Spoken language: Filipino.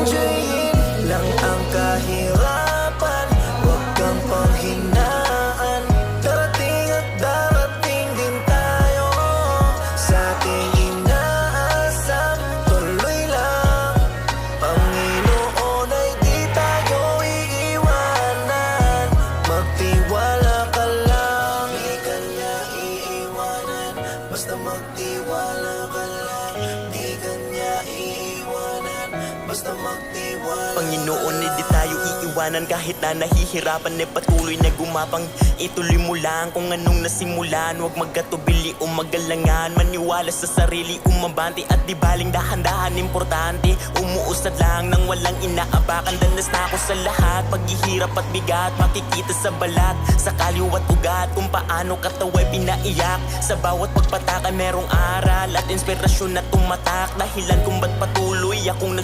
Sadyain lang ang kahirapan, huwag kang panghinaan. Darating at darating din tayo sa ating inaasam. Tuloy lang, Panginoon ay di tayo iiwanan. Magtiwala ka lang, di ka niya iiwanan. Basta magtiwala ka lang, di ka niya iiwanan. Basta magtiwala. Panginoon, di tayo iiwanan kahit na nahihirapan. Patuloy na gumapang, ituloy mo lang kung anong nasimulan. Huwag magkatubili o magalangan, maniwala sa sarili, umabante at di baling dahan-dahan. Importante, umuusad lang nang walang inaapakan. Danas na ako sa lahat, paghihirap at bigat, makikita sa balat, sa kaliwat ugat, kung paano katawa'y pinaiyak. Sa bawat pagpataka merong aral at inspirasyon na tumatak, dahilan kung ba't patuloy akong